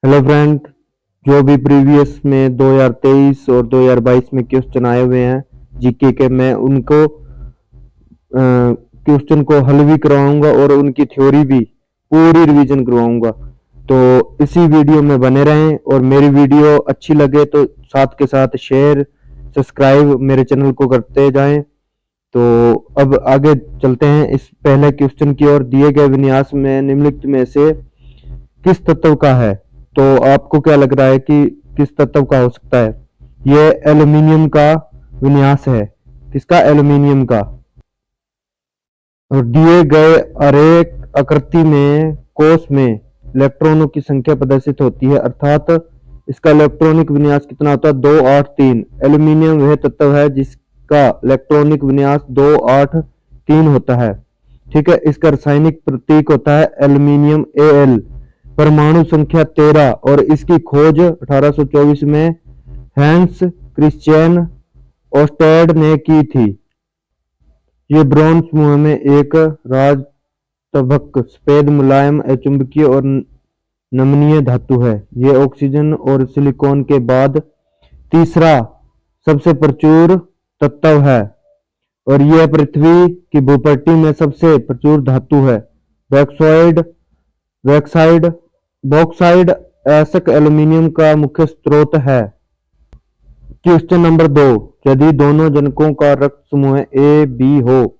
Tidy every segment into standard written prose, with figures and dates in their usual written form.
Hello friend. जो भी previous में 2023 और 2022 में क्वेश्चन आए हुए हैं जीके के, मैं उनको क्वेश्चन को हल भी करवाऊंगा और उनकी थ्योरी भी पूरी रिवीजन करवाऊंगा। तो इसी वीडियो में बने रहें और मेरी वीडियो अच्छी लगे तो साथ के साथ शेयर सब्सक्राइब मेरे चैनल को करते जाएं। तो अब आगे चलते हैं इस पहले क्वेश्चन की ओर। दिए गए विन्यास में निम्नलिखित में से किस तत्व का है? तो आपको क्या लग रहा है कि किस तत्व का हो सकता है? यह एल्यूमिनियम का विन्यास है। किसका? एल्यूमिनियम का। और दिए गए आरेख आकृति में कोष में इलेक्ट्रॉनों की संख्या प्रदर्शित होती है, अर्थात इसका इलेक्ट्रॉनिक विन्यास कितना होता है? 283। एल्यूमिनियम वह तत्व है जिसका इलेक्ट्रॉनिक विन्यास 283 होता है। ठीक है। इसका रासायनिक प्रतीक होता है एल्यूमिनियम Al। परमाणु संख्या 13 और इसकी खोज 1824 में हैंस क्रिश्चियन ओस्टेड ने की थी। ये ब्रोंज समूह में एक राजतभक सफेद मुलायम अचुंबकीय और नमनीय धातु है। ये ऑक्सीजन और सिलिकॉन के बाद तीसरा सबसे प्रचुर तत्व है और यह पृथ्वी की भूपट्टी में सबसे प्रचुर धातु है। बॉक्साइड बॉक्साइड ऐसक एल्यूमीनियम का मुख्य स्रोत है। Question number 2। यदि दोनों जनकों का रक्त समूह ए बी हो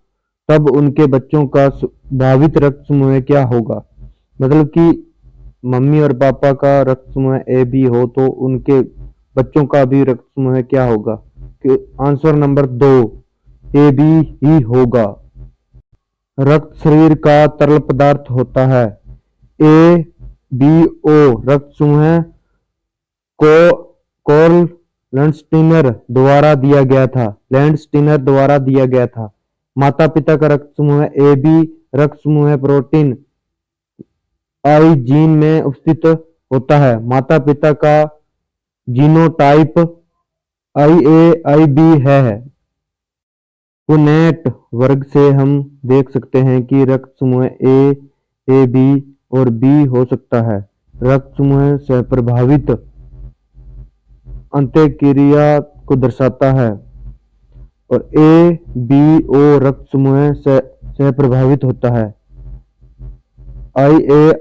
तब उनके बच्चों का भावित रक्त समूह क्या होगा? मतलब कि मम्मी और पापा का रक्त समूह ए बी हो तो उनके बच्चों का भी रक्त समूह क्या होगा? आंसर नंबर 2 ए बी ही होगा। रक्त शरीर का तरल पदार्थ होता है। ए बी ओ रक्त समूह को कार्ल लैंडस्टीनर द्वारा दिया गया था। माता पिता का रक्त समूह ए बी रक्त समूह प्रोटीन आई जीन में उपस्थित होता है। माता पिता का जीनोटाइप आई ए आई बी है। पुनेट वर्ग से हम देख सकते हैं कि रक्त समूह ए बी और बी हो सकता है। रक्त समूह से प्रभावित अंत्यक्रिया को दर्शाता है और ए बी ओ रक्त समूह से प्रभावित होता है। आई ए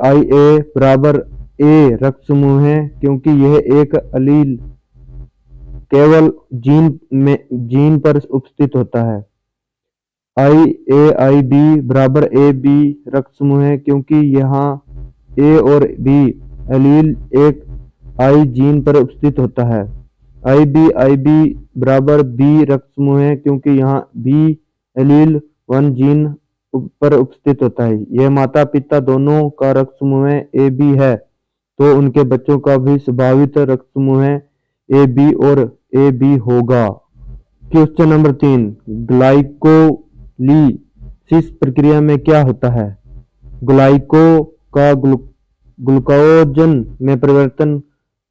बराबर ए रक्त समूह है क्योंकि यह एक अलील केवल जीन पर उपस्थित होता है। आई बी बराबर ए बी रक्त समूह है क्योंकि यहाँ ए और बी एलील एक आई जीन पर उपस्थित होता है। आई बी बराबर बी रक्त समूह है क्योंकि यहाँ बी एलील 1 जीन पर उपस्थित होता है। यह माता पिता दोनों का रक्त समूह ए बी है तो उनके बच्चों का भी संभावित रक्त समूह ए बी और ए बी होगा। Question number 3। ग्लाइकोलिसिस प्रक्रिया में क्या होता है? ग्लाइको का ग्लूकोजन में परिवर्तन,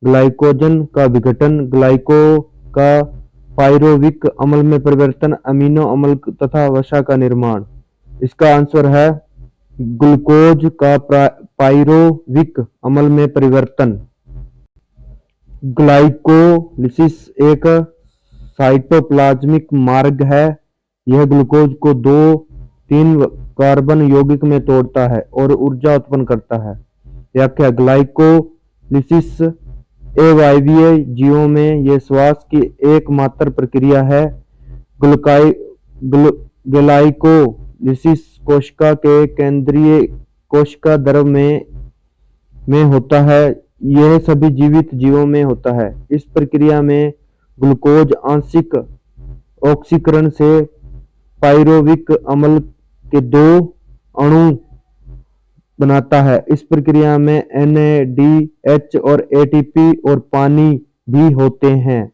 ग्लाइकोजन का विघटन, ग्लाइको का पायरोविक अम्ल में परिवर्तन, अमीनो अम्ल तथा वसा का निर्माण। इसका आंसर है ग्लूकोज का पायरोविक अम्ल में परिवर्तन। ग्लाइकोलिसिस एक साइटोप्लाज्मिक मार्ग है। यह ग्लूकोज को 2-3 कार्बन यौगिक में तोड़ता है और ऊर्जा उत्पन्न करता है। व्याख्या। ग्लाइकोलिसिस अवायवीय जीवों में यह श्वास की एकमात्र प्रक्रिया है। ग्लाइकोलिसिस कोशिका के केंद्रीय कोशिका द्रव में होता है। यह सभी जीवित जीवों में होता है। इस प्रक्रिया में ग्लूकोज आंशिक ऑक्सीकरण से पायरोविक अम्ल के 2 अणु बनाता है। इस प्रक्रिया में NADH और ATP और पानी भी होते हैं।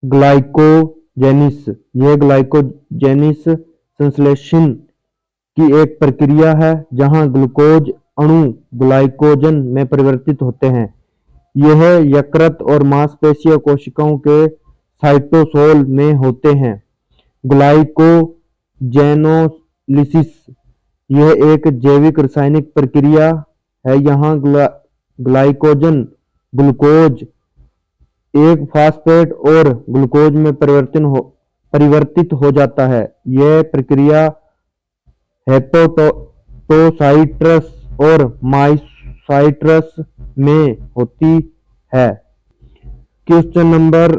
ग्लाइकोजेनिस। यह ग्लाइकोजेनिस संश्लेषण की एक प्रक्रिया है जहां ग्लूकोज अणु ग्लाइकोजन में परिवर्तित होते हैं। यह यकृत और मांसपेशीय कोशिकाओं के साइटोसोल में होते हैं। ग्लाइकोजेनोलिसिस यह एक जैविक रासायनिक प्रक्रिया है। यहाँ ग्लाइकोजन ग्लूकोज एक फास्फेट और ग्लूकोज में परिवर्तित हो जाता है। यह प्रक्रिया हेपेटोसाइट्स और मायोसाइट्स में होती है। क्वेश्चन नंबर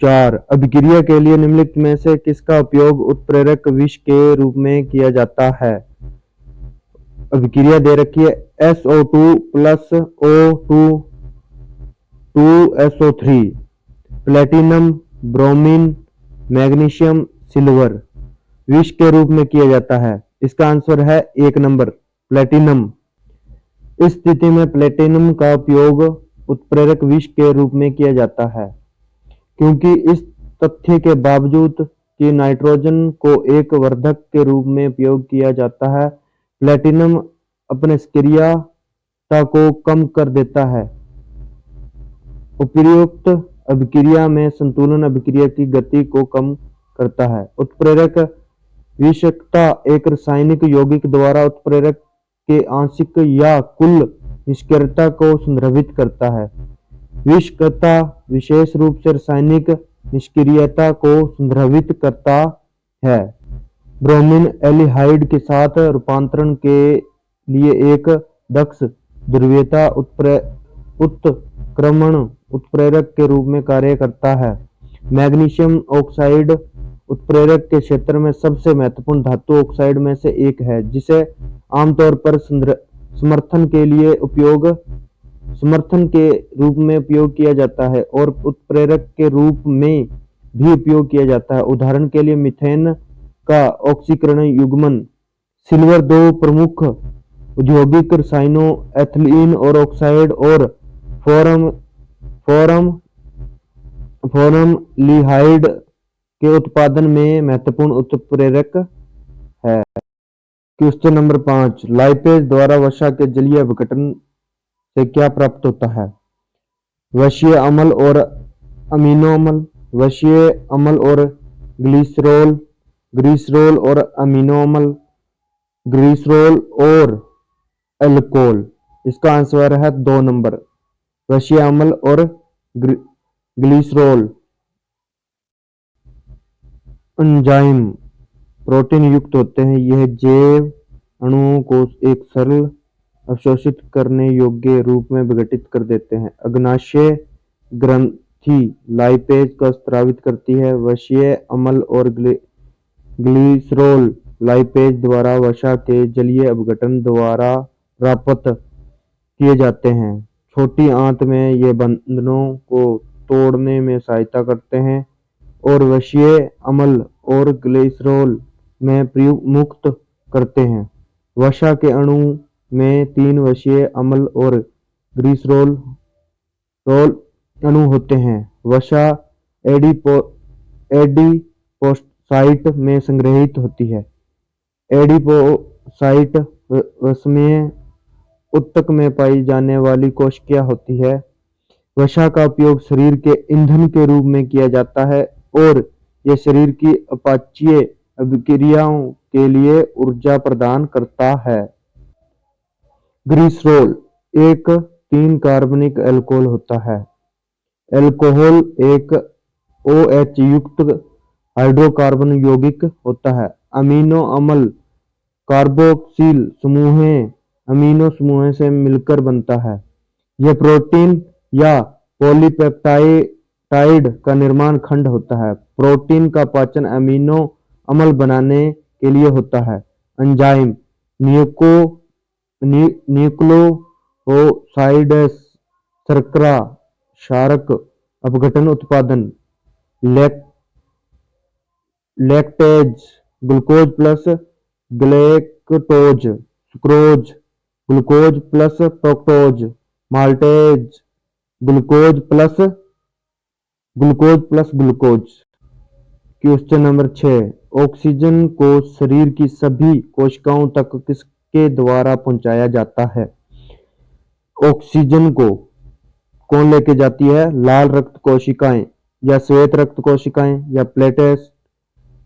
4, अभिक्रिया के लिए निम्नलिखित में से किसका उपयोग उत्प्रेरक विष के रूप में किया जाता है? अभिक्रिया दे रखी है SO2 plus O2 2SO3, platinum, bromine, magnesium, silver विष के रूप में किया जाता है। इसका आंसर है 1 नंबर प्लेटिनम। इस स्थिति में प्लेटिनम का उपयोग उत्प्रेरक विष के रूप में किया जाता है, क्योंकि इस तथ्य के बावजूद कि नाइट्रोजन को एक वर्धक के रूप में उपयोग किया जाता है, प्लेटिनम अपने सक्रियता को कम कर देता है। उपर्युक्त अभिक्रिया में संतुलन अभिक्रिया की गति को कम करता है। उत्प्रेरक विषाक्तता एक रासायनिक यौगिक द्वारा उत्प्रेरक के आंशिक या कुल निष्क्रियता को संदर्भित करता है। विषाक्तता विशेष रूप से रासायनिक निष्क्रियता को संदर्भित करता है। ब्रोमीन एल्डिहाइड के साथ रूपांतरण के लिए एक दक्ष ध्रुवीयता उत्क्रमण उत्प्रेरक के रूप में कार्य करता है। मैग्नीशियम ऑक्साइड उत्प्रेरक के क्षेत्र में सबसे महत्वपूर्ण धातु ऑक्साइड में से एक है, जिसे आमतौर पर समर्थन के रूप में उपयोग किया जाता है और उत्प्रेरक के रूप में भी उपयोग किया जाता है। उदाहरण के लिए मीथेन का ऑक्सीकरण युग्मन। सिल्वर दो प्रमुख औद्योगिक रसायनों एथिलीन और ऑक्साइड और फॉर्मल्डिहाइड के उत्पादन में महत्वपूर्ण उत्प्रेरक है। क्वेश्चन नंबर 5, लाइपेज द्वारा वसा के जलीय अपघटन से क्या प्राप्त होता है? वसीय अम्ल और अमीनो अम्ल, वसीय अम्ल और ग्लिसरॉल, ग्लिसरॉल और अमीनो अम्ल, ग्लिसरॉल और अल्कोहल। इसका आंसर है 2 नंबर वसीय अम्ल और ग्लिसरॉल। एंजाइम प्रोटीन युक्त होते हैं। यह जैव अणुओं को एक सरल अवशोषित करने योग्य रूप में विघटित कर देते हैं। अग्नाशय ग्रंथि लाइपेज को स्रावित करती है। वसीय अम्ल और ग्लिसरॉल लाइपेज द्वारा वसा के जलीय अपघटन द्वारा प्राप्त किए जाते हैं। छोटी आंत में ये बंधनों को तोड़ने में सहायता करते हैं और वसीय अम्ल और ग्लिसरॉल में मुक्त करते हैं। वसा के अणु में 3 वसीय अम्ल और ग्लिसरॉल अणु होते हैं। वसा एडिपोसाइट में संग्रहित होती है। एडिपोसाइट वसमय ऊतक में पाई जाने वाली कोशिका होती है। वसा का उपयोग शरीर के ईंधन के रूप में किया जाता है और यह शरीर की अपचयी अभिक्रियाओं के लिए ऊर्जा प्रदान करता है। ग्लिसरॉल एक 3 कार्बनिक अल्कोहल होता है। अल्कोहल एक OH युक्त हाइड्रोकार्बन यौगिक होता है। अमीनो अम्ल कार्बोक्सिल समूह अमीनो समूह से मिलकर बनता है। यह प्रोटीन या पॉलीपेप्टाइड का निर्माण खंड होता है। प्रोटीन का पाचन अमीनो अम्ल बनाने के लिए होता है। एंजाइम न्यूक्लियोसाइड्स शर्करा क्षारक अपघटन उत्पादन। Lactase glucose plus galactose, sucrose glucose plus fructose, maltase glucose plus glucose. Question number 6, oxygen को शरीर की सभी कोशिकाओं तक किसके द्वारा पहुंचाया जाता है? ऑक्सीजन को कौन लेके जाती है? लाल रक्त कोशिकाएं या श्वेत रक्त कोशिकाएं या प्लेटलेट्स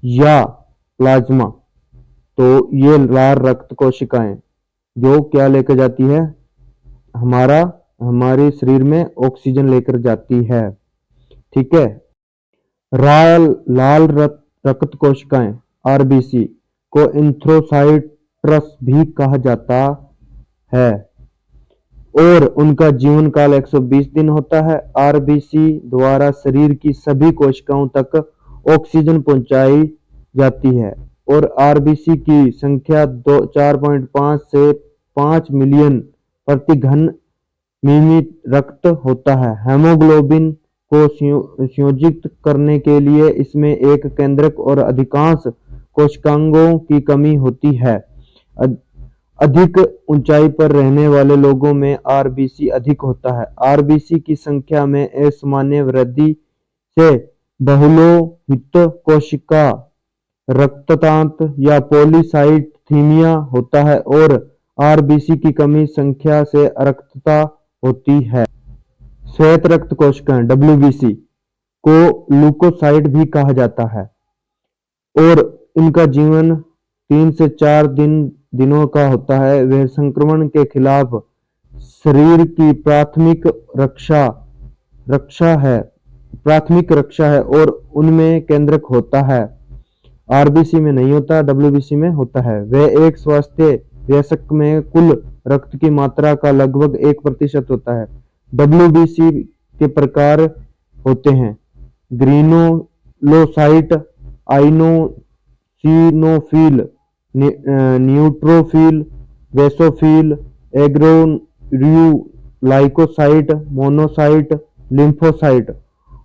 या प्लाज्मा? तो ये लाल रक्त कोशिकाएं जो क्या लेके जाती है? हमारा हमारे शरीर में ऑक्सीजन लेकर जाती है। ठीक है। लाल लाल रक्त कोशिकाएं आरबीसी को एंथ्रोसाइट्स भी कहा जाता है और उनका जीवन काल 120 दिन होता है। आरबीसी द्वारा शरीर की सभी कोशिकाओं तक ऑक्सीजन पहुंचाई जाती है और आरबीसी की संख्या 4.5 से 5 मिलियन प्रति घन मिमी रक्त होता है। हेमोग्लोबिन को संयोजित करने के लिए इसमें एक केंद्रक और अधिकांश कोशिकाओं की कमी होती है। अधिक ऊंचाई पर रहने वाले लोगों में आरबीसी अधिक होता है। आरबीसी की संख्या में असामान्य वृद्धि से बहुलोहित कोशिका रक्तदान या पॉलीसाइथीमिया होता है और आरबीसी की कमी संख्या से अरक्तता होती है। श्वेत रक्त कोशिकाएं डब्ल्यूबीसी को ल्यूकोसाइट भी कहा जाता है और इनका जीवन 3 से 4 दिनों का होता है। वह संक्रमण के खिलाफ शरीर की प्राथमिक रक्षा है और उनमें केंद्रक होता है। आरबीसी में नहीं होता, डब्ल्यूबीसी में होता है। वह एक स्वास्थ्य वयस्क में कुल रक्त की मात्रा का लगभग 1% होता है। डब्ल्यूबीसी के प्रकार होते हैं granulocyte, eosinophil, neutrophil, basophil, agranulocyte, monocyte, lymphocyte.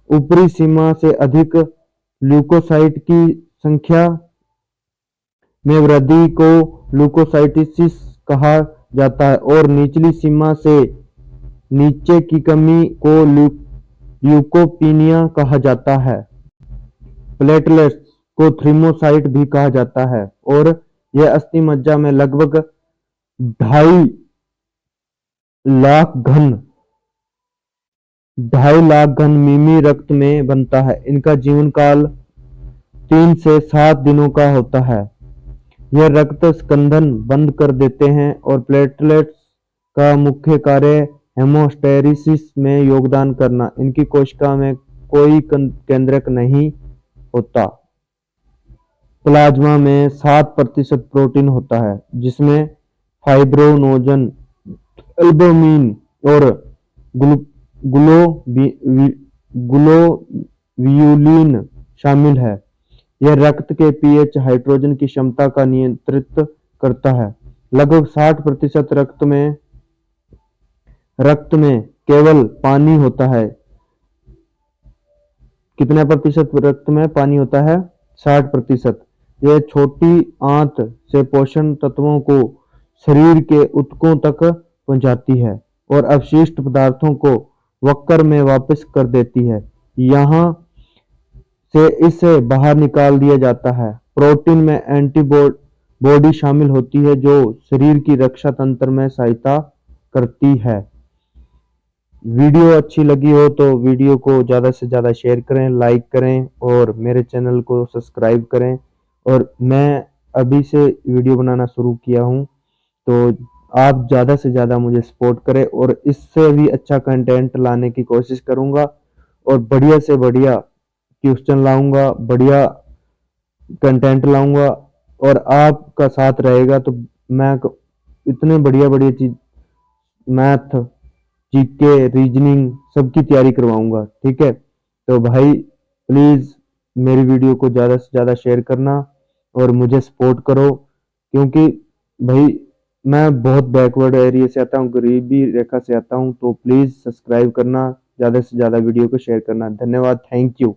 ऊपरी सीमा से अधिक ल्यूकोसाइट की संख्या में वृद्धि को ल्यूकोसाइटोसिस कहा जाता है और निचली सीमा से नीचे की कमी को ल्यूकोपीनिया कहा जाता है। प्लेटलेट्स को थ्रीमोसाइट भी कहा जाता है और यह अस्थि मज्जा में लगभग 2.5 लाख घन मिमी रक्त में बनता है। इनका जीवन काल 3 से 7 दिनों का होता है। यह रक्त स्कंदन बंद कर देते हैं और प्लेटलेट्स का मुख्य कार्य हेमोस्टेरिसिस में योगदान करना। इनकी कोशिका में कोई केंद्रक नहीं होता। प्लाज्मा में 7% प्रोटीन होता है जिसमें फाइब्रोनोजन, एल्बुमिन और ग्लोब्यूलिन शामिल है। यह रक्त के पीएच हाइड्रोजन की क्षमता का नियंत्रित करता है। लगभग 60% रक्त में केवल पानी होता है। कितने प्रतिशत रक्त में पानी होता है? 60%। यह छोटी आंत से पोषण तत्वों को शरीर के ऊतकों तक पहुंचाती है और अपशिष्ट पदार्थों को वक्र में वापस कर देती है। यहाँ से इसे बाहर निकाल दिया जाता है। प्रोटीन में एंटीबॉडी शामिल होती है जो शरीर की रक्षा तंत्र में सहायता करती है। वीडियो अच्छी लगी हो तो वीडियो को ज़्यादा से ज़्यादा शेयर करें, लाइक करें और मेरे चैनल को सब्सक्राइब करें। और मैं अभी से वीडियो बनाना शुरू किया हूँ तो आप ज़्यादा से ज़्यादा मुझे सपोर्ट करें और इससे भी अच्छा कंटेंट लाने की कोशिश करूँगा और बढ़िया से बढ़िया क्वेश्चन लाऊंगा, बढ़िया कंटेंट लाऊंगा और आपका साथ रहेगा तो मैं इतने बढ़िया चीज मैथ, जीके, रीजनिंग सबकी तैयारी करवाऊंगा। ठीक है, तो भाई प्लीज मेरी वीडियो को ज़्यादा से ज़्यादा शेयर करना और मुझे सपोर्ट करो क्योंकि भाई मैं बहुत बैकवर्ड एरिया से आता हूँ, गरीबी रेखा से आता हूँ। तो प्लीज़ सब्सक्राइब करना, ज़्यादा से ज़्यादा वीडियो को शेयर करना। धन्यवाद, थैंक यू।